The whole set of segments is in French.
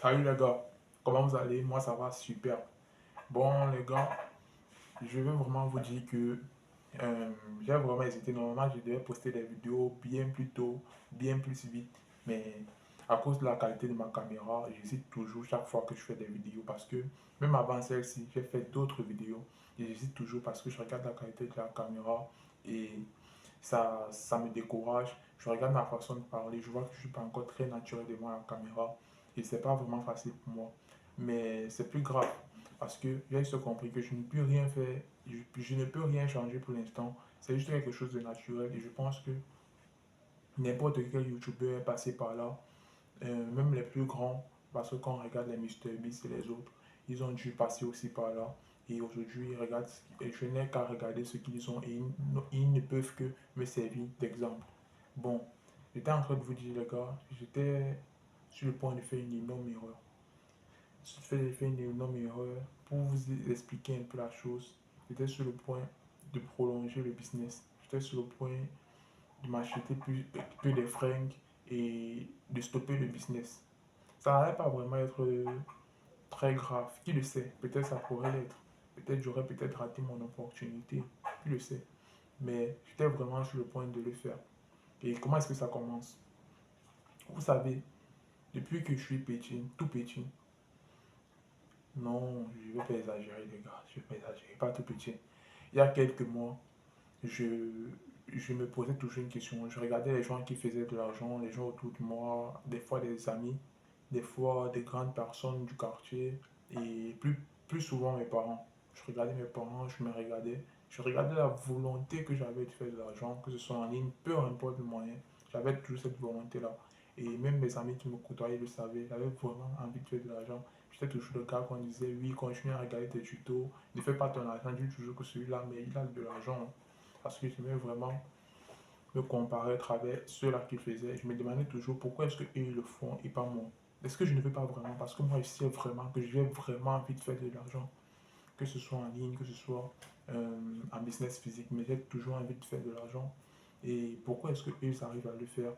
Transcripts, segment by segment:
Salut les gars, comment vous allez? Moi ça va super. Bon les gars, je veux vraiment vous dire que euh, j'ai vraiment hésité. Normalement je devais poster des vidéos bien plus tôt, bien plus vite. Mais à cause de la qualité de ma caméra, j'hésite toujours chaque fois que je fais des vidéos. Parce que même avant celle-ci, j'ai fait d'autres vidéos. Et j'hésite toujours parce que je regarde la qualité de la caméra et ça me décourage. Je regarde ma façon de parler, je vois que je ne suis pas encore très naturel devant la caméra et c'est pas vraiment facile pour moi. Mais c'est plus grave parce que j'ai juste compris que je ne peux rien faire, je ne peux rien changer pour l'instant. C'est juste quelque chose de naturel et je pense que n'importe quel YouTuber est passé par là, même les plus grands, parce que quand on regarde les MrBeast et les autres, ils ont dû passer aussi par là. Et aujourd'hui, regarde, et je n'ai qu'à regarder ce qu'ils ont et ils ne peuvent que me servir d'exemple. Bon, j'étais en train de vous dire, les gars, j'étais sur le point de faire une énorme erreur. Je fais une énorme erreur. Pour vous expliquer un peu la chose, j'étais sur le point de prolonger le business. J'étais sur le point de m'acheter plus des fringues et de stopper le business. Ça n'allait pas vraiment être très grave. Qui le sait? Peut-être ça pourrait l'être. Peut-être j'aurais peut-être raté mon opportunité. Qui le sait? Mais j'étais vraiment sur le point de le faire. Et comment est-ce que ça commence? Vous savez, depuis que je suis petit, tout petit, non, je ne vais pas exagérer les gars, je ne vais pas exagérer, pas tout petit. Il y a quelques mois, je, je me posais toujours une question. Je regardais les gens qui faisaient de l'argent, les gens autour de moi, des fois des amis, des fois des grandes personnes du quartier et plus souvent mes parents. Je regardais mes parents, je me regardais. Je regardais la volonté que j'avais de faire de l'argent, que ce soit en ligne, peu importe le moyen. J'avais toujours cette volonté-là. Et même mes amis qui me côtoyaient le savaient, j'avais vraiment envie de faire de l'argent. J'étais toujours le gars qu'on disait, oui, continue à regarder tes tutos, ne fais pas ton argent, dis toujours que celui-là, mais il a de l'argent. Parce que j'aimais vraiment me comparer à travers ceux-là qui faisaient. Je me demandais toujours pourquoi est-ce qu'eux ils le font et pas moi. Est-ce que je ne veux pas vraiment? Parce que moi, je sais vraiment que j'ai vraiment envie de faire de l'argent. Que ce soit en ligne, que ce soit en business physique, mais j'ai toujours envie de faire de l'argent. Et pourquoi est-ce qu'eux ils arrivent à le faire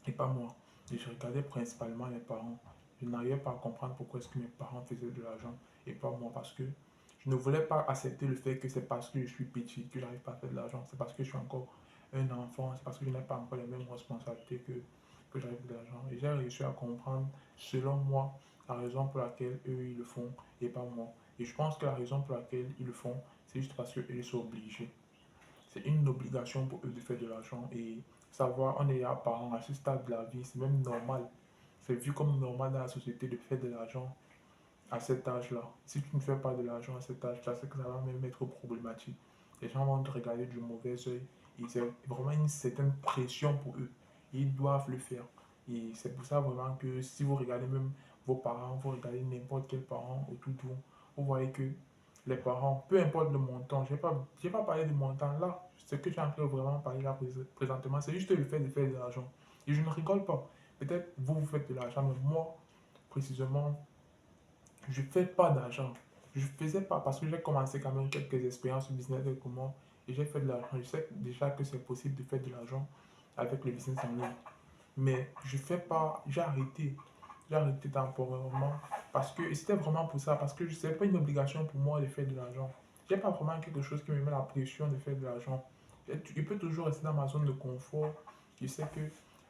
et pas moi? Et je regardais principalement mes parents. Je n'arrivais pas à comprendre pourquoi est-ce que mes parents faisaient de l'argent et pas moi. Parce que je ne voulais pas accepter le fait que c'est parce que je suis petit que j'arrive pas à faire de l'argent. C'est parce que je suis encore un enfant. C'est parce que je n'ai pas encore les mêmes responsabilités que j'arrive de l'argent. Et j'ai réussi à comprendre, selon moi, la raison pour laquelle eux, ils le font et pas moi. Et je pense que la raison pour laquelle ils le font, c'est juste parce qu'ils sont obligés. C'est une obligation pour eux de faire de l'argent. Et savoir, on est parent à ce stade de la vie, c'est même normal. C'est vu comme normal dans la société de faire de l'argent à cet âge-là. Si tu ne fais pas de l'argent à cet âge-là, c'est que ça va même être problématique. Les gens vont te regarder du mauvais œil. Et c'est vraiment une certaine pression pour eux. Ils doivent le faire. Et c'est pour ça vraiment que si vous regardez même vos parents, vous regardez n'importe quel parent autour de vous, vous voyez que les parents, peu importe le montant, j'ai pas parlé de montant là, ce que tu es en train de vraiment parler là présentement, c'est juste le fait de faire de l'argent. Et je ne rigole pas. Peut-être vous, vous faites de l'argent, mais moi, précisément, je ne fais pas d'argent. Je ne faisais pas parce que j'ai commencé quand même quelques expériences au business avec moi et j'ai fait de l'argent. Je sais déjà que c'est possible de faire de l'argent avec le business en ligne. Mais je fais pas, j'ai arrêté. J'ai arrêté temporairement parce que c'était vraiment pour ça. Parce que ce n'est pas une obligation pour moi de faire de l'argent. J'ai pas vraiment quelque chose qui me met la pression de faire de l'argent. Je peux toujours rester dans ma zone de confort. Je sais que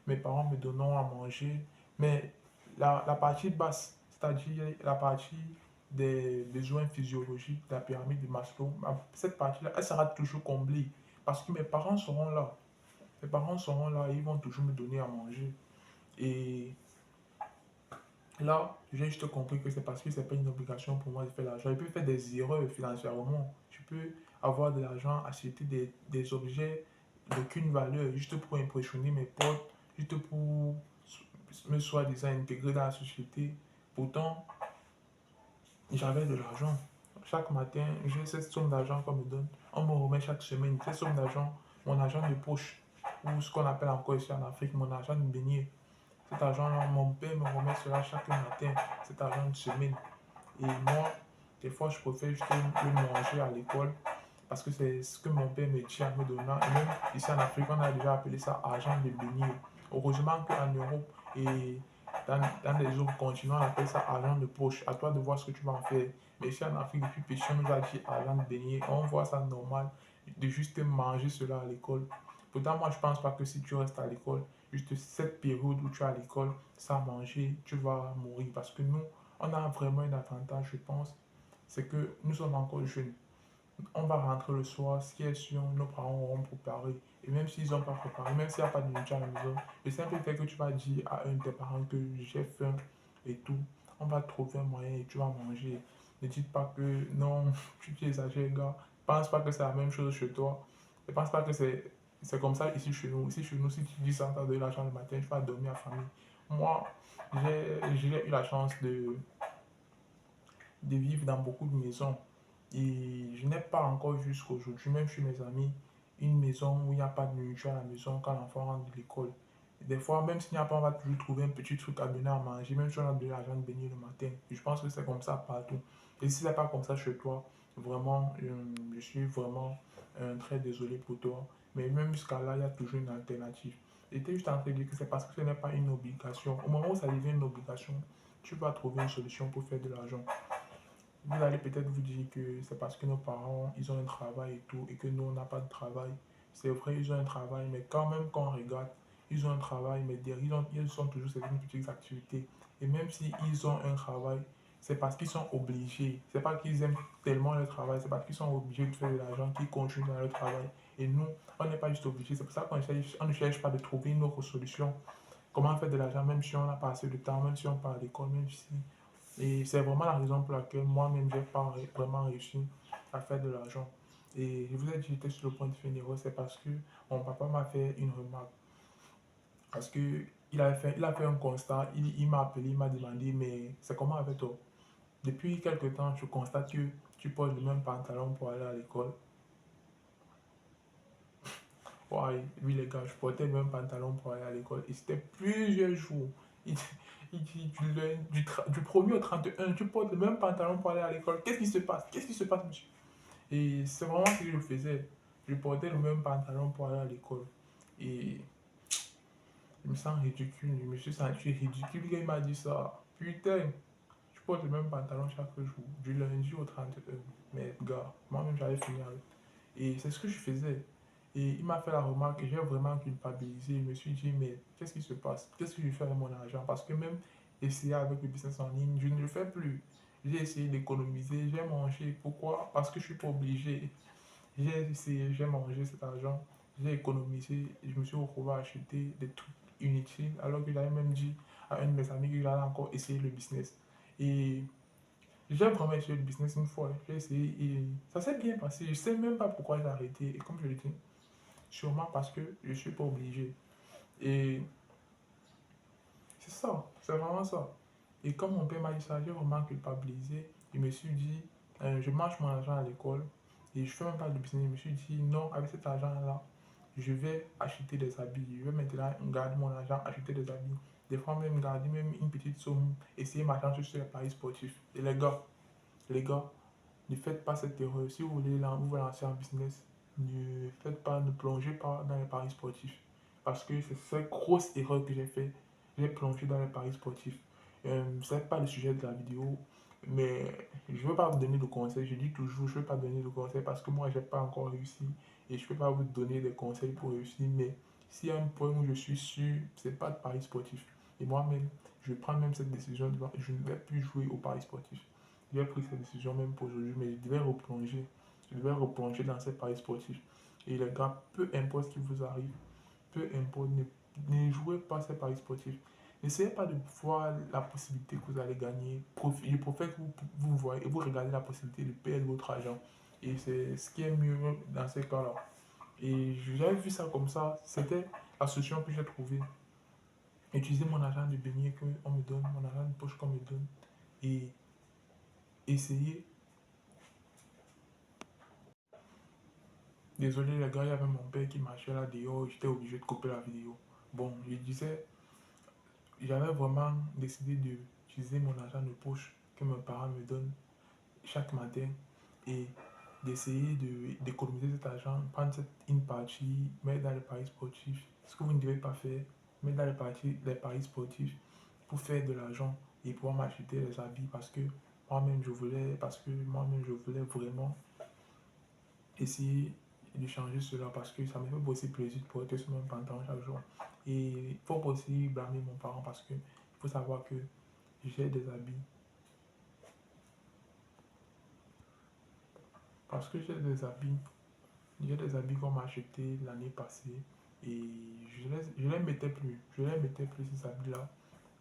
mes parents me donnent à manger. Mais la partie basse, c'est-à-dire la partie des besoins physiologiques de la pyramide de Maslow, cette partie-là, elle sera toujours comblée. Parce que mes parents seront là. Mes parents seront là et ils vont toujours me donner à manger. Et là, j'ai juste compris que c'est parce que c'est pas une obligation pour moi de faire l'argent. Je peux faire des erreurs financièrement. Je peux avoir de l'argent, acheter des objets d'aucune valeur juste pour impressionner mes potes, juste pour me soi-disant intégrer dans la société. Pourtant, j'avais de l'argent. Chaque matin, j'ai cette somme d'argent qu'on me donne. On me remet chaque semaine cette somme d'argent, mon argent de poche, ou ce qu'on appelle encore ici en Afrique, mon argent de beignet. Cet argent-là, mon père me remet cela chaque matin, cet argent de semaine. Et moi, des fois, je préfère juste le manger à l'école parce que c'est ce que mon père me dit en me donnant. Et même ici en Afrique, on a déjà appelé ça argent de beignet. Heureusement qu'en Europe et dans les autres continents, on appelle ça argent de poche. À toi de voir ce que tu vas en faire. Mais ici en Afrique, depuis petit, on nous a dit argent de beignet. On voit ça normal de juste manger cela à l'école. Pourtant, moi, je pense pas que si tu restes à l'école, juste cette période où tu es à l'école, sans manger, tu vas mourir. Parce que nous, on a vraiment un avantage, je pense, c'est que nous sommes encore jeunes. On va rentrer le soir, ce qui est sûr, nos parents auront préparé. Et même s'ils n'ont pas préparé, même s'il n'y a pas de nourriture à la maison, le simple fait que tu vas dire à un de tes parents que j'ai faim et tout, on va trouver un moyen et tu vas manger. Ne dites pas que non, tu exagères, gars. Pense pas que c'est la même chose chez toi. Ne pense pas que c'est comme ça ici chez nous. Ici chez nous, si tu dis ça, tu as de l'argent le matin, tu vas dormir à famille. Moi, j'ai eu la chance de vivre dans beaucoup de maisons. Et je n'ai pas encore vu jusqu'à aujourd'hui, même chez mes amis, une maison où il n'y a pas de nourriture à la maison quand l'enfant rentre de l'école. Des fois, même s'il n'y a pas, on va toujours trouver un petit truc à donner à manger, même si on a de l'argent de baigner le matin. Et je pense que c'est comme ça partout. Et si c'est pas comme ça chez toi, vraiment, je suis vraiment très désolé pour toi. Mais même jusqu'à là, il y a toujours une alternative. J'étais juste en train de dire que c'est parce que ce n'est pas une obligation. Au moment où ça devient une obligation, tu vas trouver une solution pour faire de l'argent. Vous allez peut-être vous dire que c'est parce que nos parents, ils ont un travail et tout, et que nous, on n'a pas de travail. C'est vrai, ils ont un travail, mais quand même, quand on regarde, ils ont un travail, mais derrière, ils ont toujours certaines petites activités. Et même s'ils ont un travail, c'est parce qu'ils sont obligés. C'est pas qu'ils aiment tellement le travail, c'est parce qu'ils sont obligés de faire de l'argent qu'ils continuent dans le travail. Et nous, on n'est pas juste obligés. C'est pour ça qu'on ne cherche pas de trouver une autre solution. Comment faire de l'argent, même si on n'a pas assez de temps, même si on part à l'école, même si et c'est vraiment la raison pour laquelle moi-même, j'ai pas vraiment réussi à faire de l'argent. Et je vous ai dit que j'étais sur le point de finir, c'est parce que mon papa m'a fait une remarque. Parce que il a fait un constat, il m'a appelé, il m'a demandé, mais c'est comment avec toi? Depuis quelque temps, je constate que tu portes le même pantalon pour aller à l'école. Ouais, oui, les gars, je portais le même pantalon pour aller à l'école. Et c'était plusieurs jours. Il, il dit du 1er au 31, tu portes le même pantalon pour aller à l'école. Qu'est-ce qui se passe? Qu'est-ce qui se passe, monsieur? Et c'est vraiment ce que je faisais. Je portais le même pantalon pour aller à l'école. Et je me sens ridicule. Je me suis senti ridicule quand il m'a dit ça. Putain, je porte le même pantalon chaque jour, du lundi au 31. Mais gars, moi-même j'allais finir avec. Et c'est ce que je faisais. Et il m'a fait la remarque que j'ai vraiment culpabilisé. Je me suis dit, mais qu'est-ce qui se passe? Qu'est-ce que je fais avec mon argent? Parce que même essayer avec le business en ligne, je ne le fais plus. J'ai essayé d'économiser, j'ai mangé. Pourquoi? Parce que je ne suis pas obligé. J'ai essayé, j'ai mangé cet argent, j'ai économisé. Et je me suis retrouvé à acheter des trucs inutiles alors que j'avais même dit à un de mes amis que j'allais encore essayer le business. Et j'ai vraiment essayé le business une fois. J'ai essayé et ça s'est bien passé. Je ne sais même pas pourquoi j'ai arrêté. Et comme je l'ai dit, sûrement parce que je ne suis pas obligé. Et c'est ça, c'est vraiment ça. Et comme mon père m'a dit ça, j'ai vraiment culpabilisé. Je me suis dit, je mange mon argent à l'école et je fais même pas de business. Je me suis dit, non, avec cet argent-là, je vais acheter des habits. Je vais maintenant garder mon argent, acheter des habits. Des fois même garder même une petite somme, essayer ma chance sur les paris sportifs. Et les gars, ne faites pas cette erreur. Si vous voulez vous lancer en business, ne plongez pas dans les paris sportifs. Parce que c'est cette grosse erreur que j'ai fait. J'ai plongé dans les paris sportifs. Ce n'est pas le sujet de la vidéo, mais je ne veux pas vous donner de conseils. Je dis toujours, je ne veux pas donner de conseils parce que moi, je n'ai pas encore réussi. Et je ne peux pas vous donner des conseils pour réussir. Mais s'il y a un point où je suis sûr, ce n'est pas de paris sportifs. Et moi-même, je prends même cette décision. Je ne vais plus jouer aux paris sportifs. J'ai pris cette décision même pour aujourd'hui, mais je devais replonger. Je devais replonger dans ces paris sportifs. Et les gars, peu importe ce qui vous arrive, peu importe, ne jouez pas ces paris sportifs. N'essayez pas de voir la possibilité que vous allez gagner. Je préfère que vous voyez et vous regardez la possibilité de perdre votre argent. Et c'est ce qui est mieux dans ces cas-là. Et j'avais vu ça comme ça. C'était la solution que j'ai trouvée. Utiliser mon argent de beignet qu'on me donne, mon argent de poche qu'on me donne. Et essayer. Désolé les gars, il y avait mon père qui marchait là dehors, j'étais obligé de couper la vidéo. Bon, je disais, j'avais vraiment décidé d'utiliser mon argent de poche que mes parents me donnent chaque matin et d'essayer d'économiser cet argent, prendre une partie, mettre dans les paris sportifs. Ce que vous ne devez pas faire, mettre dans les paris sportifs pour faire de l'argent et pouvoir m'acheter des habits parce que moi-même je voulais vraiment essayer de changer cela parce que ça me fait aussi plaisir de porter ce même pantalon chaque jour. Et il faut pas aussi blâmer mon parent parce que il faut savoir que j'ai des habits, parce que j'ai des habits qu'on m'a achetés l'année passée et je les mettais plus, je les mettais plus ces habits-là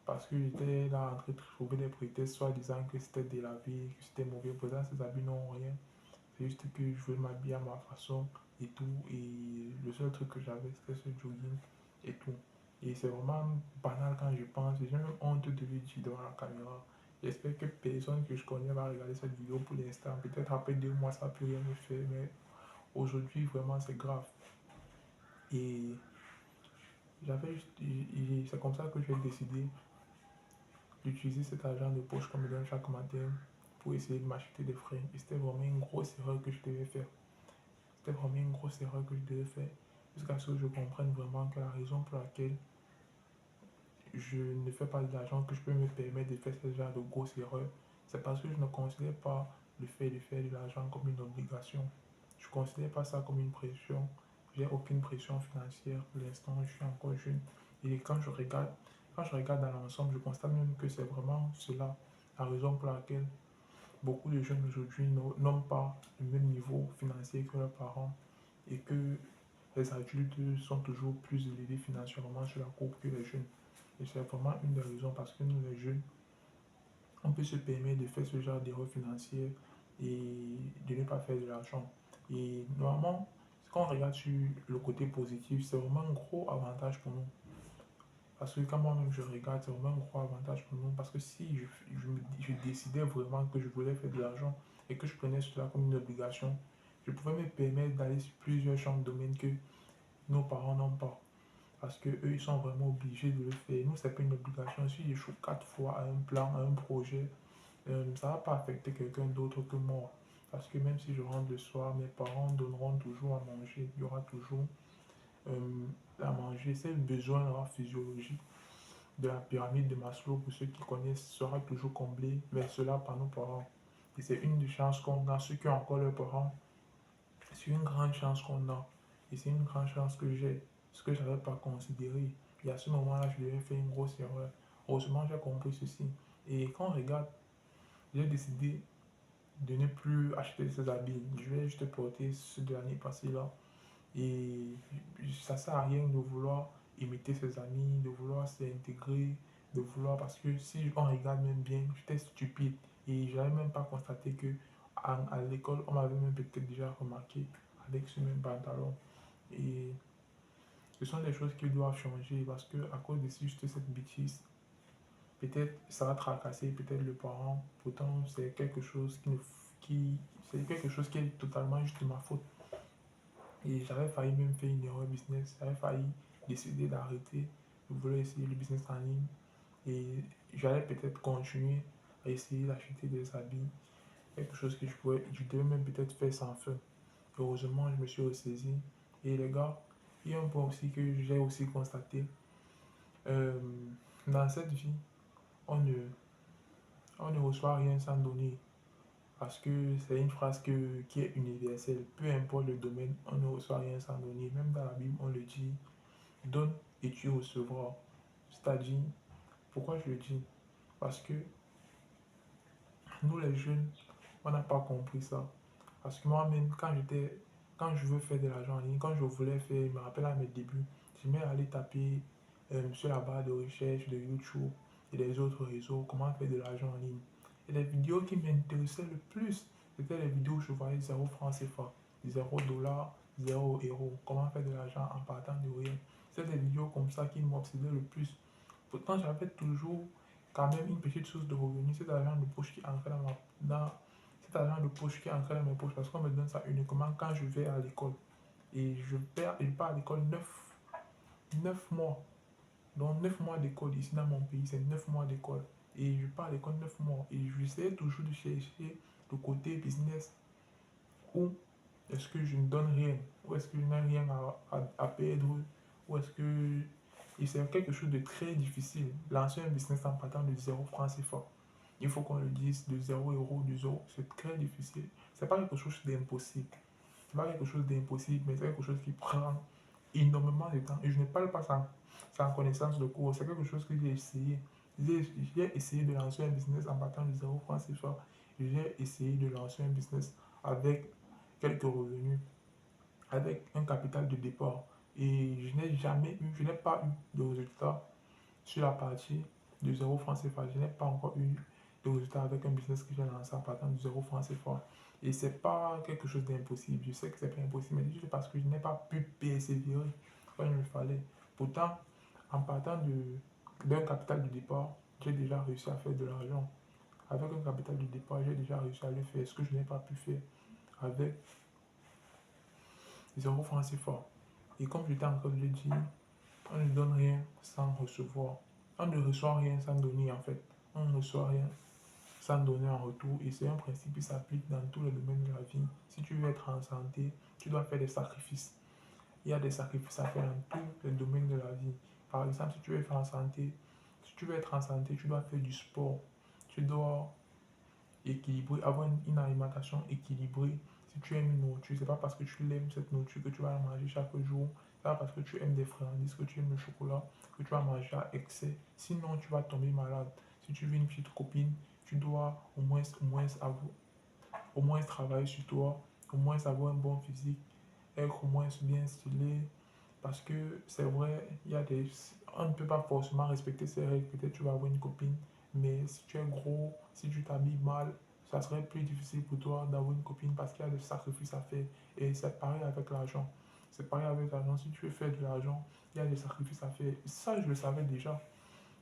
parce que j'étais là en train de trouver des prétextes, soit disant que c'était délavé, que c'était mauvais. Pourtant, ces habits n'ont rien. C'est juste que je voulais m'habiller à ma façon et tout. Et le seul truc que j'avais, c'était ce jogging et tout. Et c'est vraiment banal quand je pense. J'ai même honte de le dire devant la caméra. J'espère que personne que je connais va regarder cette vidéo pour l'instant. Peut-être après 2 mois, ça ne peut rien me faire. Mais aujourd'hui, vraiment, c'est grave. Et c'est comme ça que j'ai décidé d'utiliser cet argent de poche qu'on me donne chaque matin pour essayer de m'acheter des frais. Et c'était vraiment une grosse erreur que je devais faire. C'était vraiment une grosse erreur que je devais faire jusqu'à ce que je comprenne vraiment que la raison pour laquelle je ne fais pas d'argent, que je peux me permettre de faire ce genre de grosses erreurs, c'est parce que je ne considère pas le fait de faire de l'argent comme une obligation. Je ne considère pas ça comme une pression. J'ai aucune pression financière pour l'instant, je suis encore jeune. Et quand je regarde dans l'ensemble, je constate même que c'est vraiment cela, la raison pour laquelle beaucoup de jeunes aujourd'hui n'ont pas le même niveau financier que leurs parents et que les adultes sont toujours plus élevés financièrement sur la courbe que les jeunes. Et c'est vraiment une des raisons parce que nous, les jeunes, on peut se permettre de faire ce genre d'erreurs financières et de ne pas faire de l'argent. Et normalement, quand on regarde sur le côté positif, c'est vraiment un gros avantage pour nous. Parce que quand moi-même je regarde, c'est vraiment un gros avantage pour nous. Parce que si je décidais vraiment que je voulais faire de l'argent et que je prenais cela comme une obligation, je pouvais me permettre d'aller sur plusieurs champs de domaines que nos parents n'ont pas. Parce qu'eux, ils sont vraiment obligés de le faire. Nous, c'est pas une obligation. Si j'échoue 4 fois à un plan, à un projet, ça ne va pas affecter quelqu'un d'autre que moi. Parce que même si je rentre le soir, mes parents donneront toujours à manger. Il y aura toujours à manger. C'est le besoin physiologique de la pyramide de Maslow, pour ceux qui connaissent, sera toujours comblé, mais cela par nos parents. Et c'est une des chances qu'on a. Ceux qui ont encore leurs parents, c'est une grande chance qu'on a. Et c'est une grande chance que j'ai, ce que je n'avais pas considéré. Et à ce moment-là, je devais faire une grosse erreur. Heureusement, j'ai compris ceci. Et quand on regarde, j'ai décidé de ne plus acheter ces habits. Je vais juste porter ceux de l'année passée là. Et ça ne sert à rien de vouloir imiter ses amis, de vouloir s'intégrer, de vouloir. Parce que si on regarde même bien, j'étais stupide. Et je n'avais même pas constaté que à l'école, on m'avait même peut-être déjà remarqué avec ce même pantalon. Et ce sont des choses qui doivent changer parce que à cause de juste cette bêtise, peut-être ça va tracasser peut-être le parent. Pourtant, c'est quelque chose c'est quelque chose qui est totalement juste de ma faute. Et j'avais failli même faire une erreur business. J'avais failli décider d'arrêter. Je voulais essayer le business en ligne. Et j'allais peut-être continuer à essayer d'acheter des habits. Quelque chose que je devais même peut-être faire sans feu. Heureusement, je me suis ressaisi. Et les gars, il y a un point aussi que j'ai aussi constaté. Euh, Dans cette vie, on ne, on ne reçoit rien sans donner. Parce que c'est une phrase qui est universelle. Peu importe le domaine, on ne reçoit rien sans donner. Même dans la Bible, on le dit, donne et tu recevras. C'est-à-dire, pourquoi je le dis? Parce que nous les jeunes, on n'a pas compris ça. Parce que moi-même, quand je veux faire de l'argent en ligne, quand je voulais faire, je me rappelle à mes débuts, je m'ai allé taper sur la barre de recherche de YouTube et des autres réseaux, comment faire de l'argent en ligne. Et les vidéos qui m'intéressaient le plus, c'était les vidéos où je voyais 0 francs CFA, 0 $, 0 €, comment faire de l'argent en partant de rien. C'était des vidéos comme ça qui m'obsédaient le plus. Pourtant, j'avais toujours quand même une petite source de revenus, cet argent de poche qui entrait dans cet argent de poche qui entrait dans mes poches parce qu'on me donne ça uniquement quand je vais à l'école. Et je pars à l'école 9 mois. Donc 9 mois d'école ici dans mon pays, c'est 9 mois d'école. Et je pars à l'école 9 mois. Et j'essaie toujours de chercher le côté business où est-ce que je ne donne rien, où est-ce que je n'ai rien à perdre, où est-ce que Et c'est quelque chose de très difficile. Lancer un business en partant de 0 francs CFA. Il faut qu'on le dise, de 0 euros, de 0, c'est très difficile. C'est pas quelque chose d'impossible. C'est pas quelque chose d'impossible, mais c'est quelque chose qui prend énormément de temps. Et je ne parle pas sans connaissance de cours. C'est quelque chose que j'ai essayé. J'ai essayé de lancer un business en partant de 0 francs CFA. J'ai essayé de lancer un business avec quelques revenus, avec un capital de départ. Et je n'ai pas eu de résultat sur la partie de 0 francs CFA. Je n'ai pas encore eu de résultat avec un business que j'ai lancé en partant de 0 francs CFA. Et c'est pas quelque chose d'impossible. Je sais que c'est pas impossible, mais juste parce que je n'ai pas pu persévérer quand il me fallait. Pourtant, en partant d'un capital de départ, j'ai déjà réussi à faire de l'argent. Avec un capital de départ, j'ai déjà réussi à le faire. Ce que je n'ai pas pu faire avec 0 francs CFA. Et comme j'étais en train de le dire, on ne donne rien sans recevoir. On ne reçoit rien sans donner en fait. On ne reçoit rien sans donner en retour. Et c'est un principe qui s'applique dans tous les domaines de la vie. Si tu veux être en santé, tu dois faire des sacrifices. Il y a des sacrifices à faire dans tous les domaines de la vie. Par exemple, si tu veux être en santé, tu dois faire du sport. Tu dois équilibrer, avoir une alimentation équilibrée. Si tu aimes une nourriture, c'est pas parce que tu l'aimes cette nourriture que tu vas la manger chaque jour. C'est pas parce que tu aimes des friandises, que tu aimes le chocolat, que tu vas manger à excès. Sinon, tu vas tomber malade. Si tu veux une petite copine, tu dois au moins travailler sur toi, au moins avoir un bon physique, être au moins bien stylé. Parce que c'est vrai, on ne peut pas forcément respecter ces règles. Peut-être tu vas avoir une copine, mais si tu es gros, si tu t'habilles mal, ça serait plus difficile pour toi d'avoir une copine parce qu'il y a des sacrifices à faire. Et c'est pareil avec l'argent. C'est pareil avec l'argent. Si tu veux faire de l'argent, il y a des sacrifices à faire. Ça, je le savais déjà.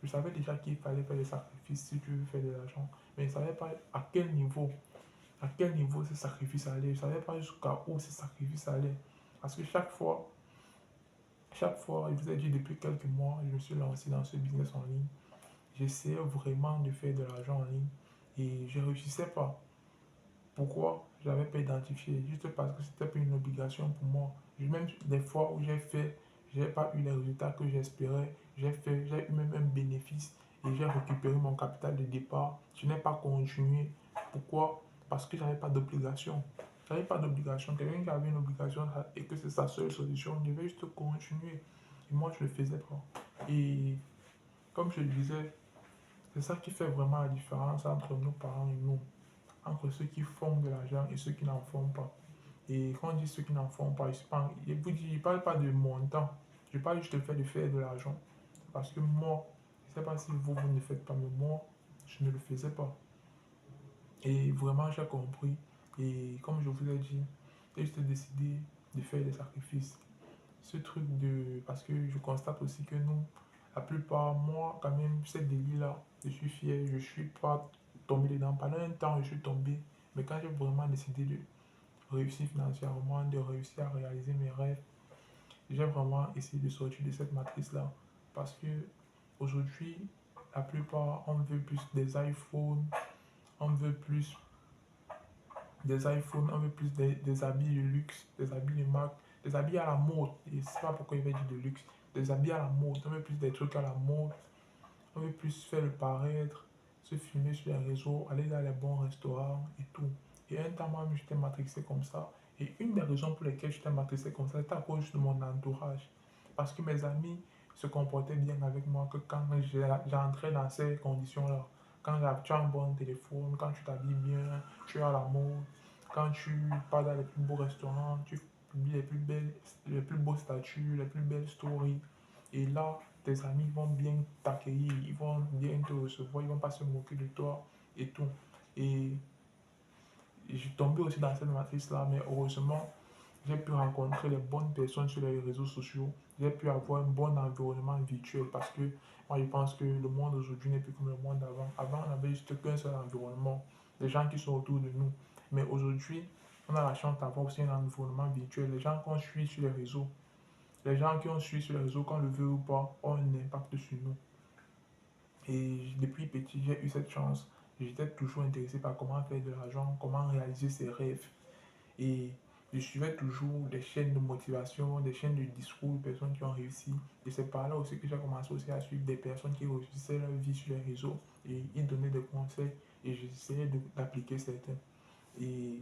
Je savais déjà qu'il fallait faire des sacrifices si tu veux faire de l'argent. Mais je ne savais pas à quel niveau ces sacrifices allaient. Je ne savais pas jusqu'à où ces sacrifices allaient. Parce que chaque fois, je vous ai dit depuis quelques mois, je me suis lancé dans ce business en ligne. J'essayais vraiment de faire de l'argent en ligne et je ne réussissais pas. Pourquoi? Je n'avais pas identifié, juste parce que c'était pas une obligation pour moi. Même des fois où je n'ai pas eu les résultats que j'espérais. J'ai eu même un bénéfice et j'ai récupéré mon capital de départ. Je n'ai pas continué. Pourquoi? Parce que je n'avais pas d'obligation. Je n'avais pas d'obligation. Quelqu'un qui avait une obligation et que c'est sa seule solution, il devait juste continuer. Et moi, je ne le faisais pas. Et comme je le disais, c'est ça qui fait vraiment la différence entre nos parents et nous, entre ceux qui font de l'argent et ceux qui n'en font pas. Et quand on dit ceux qui n'en font pas, je ne parle pas de montant, je parle juste du fait de faire de l'argent. Parce que moi, je ne sais pas si vous, vous ne le faites pas, mais moi, je ne le faisais pas. Et vraiment, j'ai compris. Et comme je vous ai dit, j'ai juste décidé de faire des sacrifices. Ce truc de... Parce que je constate aussi que nous, la plupart, moi, quand même, ces délits-là, je suis fier, je suis pas tombé dedans. Pendant un temps, je suis tombé. Mais quand j'ai vraiment décidé de réussir financièrement, de réussir à réaliser mes rêves, j'ai vraiment essayé de sortir de cette matrice-là. Parce que aujourd'hui, la plupart, on veut plus des iPhones, on veut plus on veut plus des habits de luxe, des habits de marque, des habits à la mode. Et c'est pas pourquoi il va dire de luxe. Des habits à la mode, on veut plus des trucs à la mode, on veut plus faire le paraître, se filmer sur les réseaux, aller dans les bons restaurants et tout. Et un temps, moi, j'étais matrixé comme ça. Et une des raisons pour lesquelles j'étais matrixé comme ça, c'était à cause de mon entourage. Parce que mes amis se comportaient bien avec moi que quand j'entrais dans ces conditions-là. Quand tu as un bon téléphone, quand tu t'habilles bien, tu es à la mode, quand tu pars dans les plus beaux restaurants, tu publies les plus beaux statuts, les plus belles stories. Et là, tes amis vont bien t'accueillir, ils vont bien te recevoir, ils vont pas se moquer de toi et tout. Et j'ai tombé aussi dans cette matrice-là, mais heureusement, j'ai pu rencontrer les bonnes personnes sur les réseaux sociaux. J'ai pu avoir un bon environnement virtuel parce que moi, je pense que le monde aujourd'hui n'est plus comme le monde d'avant. Avant, on avait juste qu'un seul environnement, les gens qui sont autour de nous. Mais aujourd'hui, on a la chance d'avoir aussi un environnement virtuel. Les gens qu'on suit sur les réseaux, les gens qui ont suivi sur les réseaux, qu'on le veut ou pas, ont un impact sur nous. Et depuis petit, j'ai eu cette chance. J'étais toujours intéressé par comment faire de l'argent, comment réaliser ses rêves. Et Je suivais toujours des chaînes de motivation, des chaînes de discours de personnes qui ont réussi. Et c'est par là aussi que j'ai commencé aussi à suivre des personnes qui réussissaient leur vie sur les réseaux. Et ils donnaient des conseils et j'essayais d'appliquer certains. Et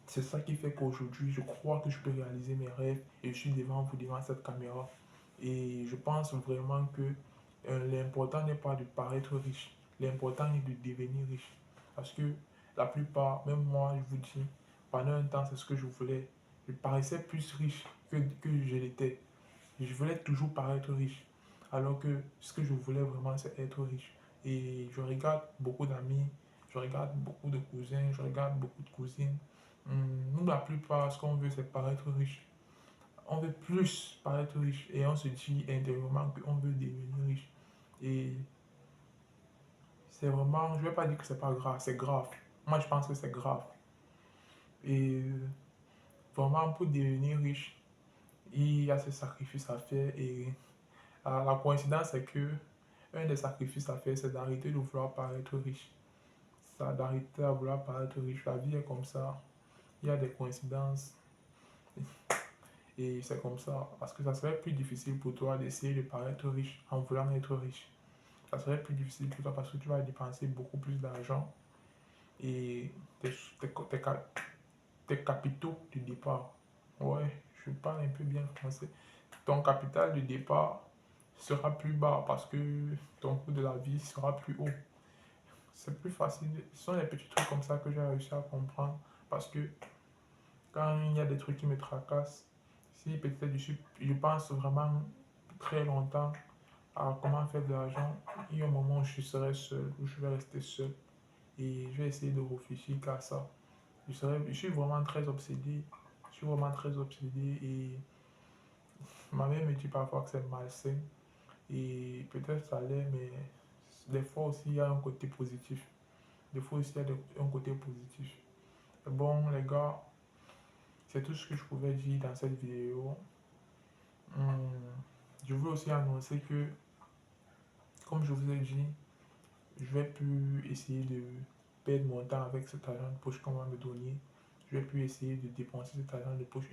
c'est ça qui fait qu'aujourd'hui, je crois que je peux réaliser mes rêves et je suis devant vous, devant cette caméra. Et je pense vraiment que l'important n'est pas de paraître riche, l'important est de devenir riche. Parce que la plupart, même moi, je vous dis, pendant un temps, c'est ce que je voulais. Je paraissais plus riche que je l'étais. Je voulais toujours paraître riche. Alors que ce que je voulais vraiment, c'est être riche. Et je regarde beaucoup d'amis, je regarde beaucoup de cousins, je regarde beaucoup de cousines. Nous, la plupart, ce qu'on veut, c'est paraître riche. On veut plus paraître riche et on se dit intérieurement qu'on veut devenir riche. Et c'est vraiment, je ne vais pas dire que c'est pas grave, c'est grave. Moi, je pense que c'est grave. Et vraiment, pour devenir riche, il y a ce sacrifice à faire. Et la coïncidence, c'est que un des sacrifices à faire, c'est d'arrêter de vouloir paraître riche. Ça, d'arrêter à vouloir paraître riche. La vie est comme ça. Il y a des coïncidences. Et c'est comme ça. Parce que ça serait plus difficile pour toi d'essayer de paraître riche en voulant être riche. Ça serait plus difficile pour toi parce que tu vas dépenser beaucoup plus d'argent et tes, tes, tes capitaux de départ. Ouais, je parle un peu bien français. Ton capital de départ sera plus bas parce que ton coût de la vie sera plus haut. C'est plus facile. Ce sont des petits trucs comme ça que j'ai réussi à comprendre parce que quand il y a des trucs qui me tracassent, si peut-être je pense vraiment très longtemps à comment faire de l'argent, il y a un moment où je serai seul, où je vais rester seul et je vais essayer de réfléchir qu'à ça. Je suis vraiment très obsédé, je suis vraiment très obsédé et ma mère me dit parfois que c'est malsain et peut-être ça l'est, mais des fois aussi il y a un côté positif. Des fois aussi il y a un côté positif. Bon les gars, c'est tout ce que je pouvais dire dans cette vidéo. Hum, je veux aussi annoncer que, comme je vous ai dit, je vais plus essayer de perdre mon temps avec cet argent de poche qu'on va me donner. Je vais plus essayer de dépenser cet argent de poche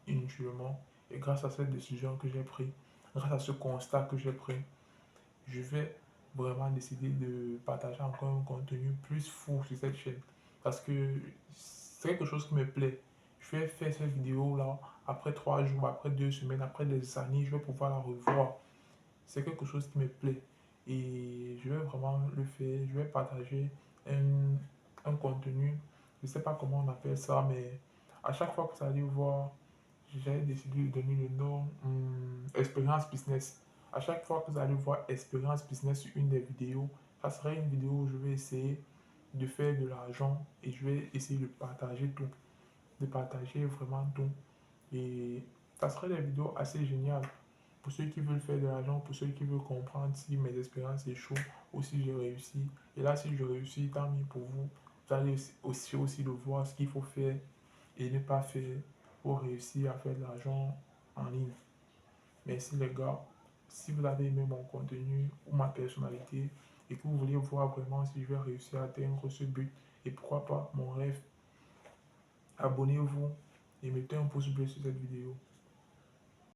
inutilement. Et grâce à cette décision que j'ai prise, grâce à ce constat que j'ai pris, je vais vraiment décider de partager encore un contenu plus fou sur cette chaîne. Parce que c'est quelque chose qui me plaît. Je vais faire cette vidéo-là après 3 jours, après 2 semaines, après des années, je vais pouvoir la revoir. C'est quelque chose qui me plaît. Et je vais vraiment le faire. Je vais partager un contenu. Je ne sais pas comment on appelle ça, mais à chaque fois que vous allez voir, j'ai décidé de donner le nom Expérience Business. À chaque fois que vous allez voir Expérience Business sur une des vidéos, ça sera une vidéo où je vais essayer de faire de l'argent et je vais essayer de partager tout, de partager vraiment tout. Et ça serait des vidéos assez géniales pour ceux qui veulent faire de l'argent, pour ceux qui veulent comprendre si mes expériences échouent ou si j'ai réussi. Et là, si je réussis, tant mieux pour vous. Vous allez aussi le voir, ce qu'il faut faire et ne pas faire pour réussir à faire de l'argent en ligne. Merci les gars. Si vous avez aimé mon contenu ou ma personnalité et que vous voulez voir vraiment si je vais réussir à atteindre ce but et pourquoi pas mon rêve, abonnez-vous et mettez un pouce bleu sur cette vidéo.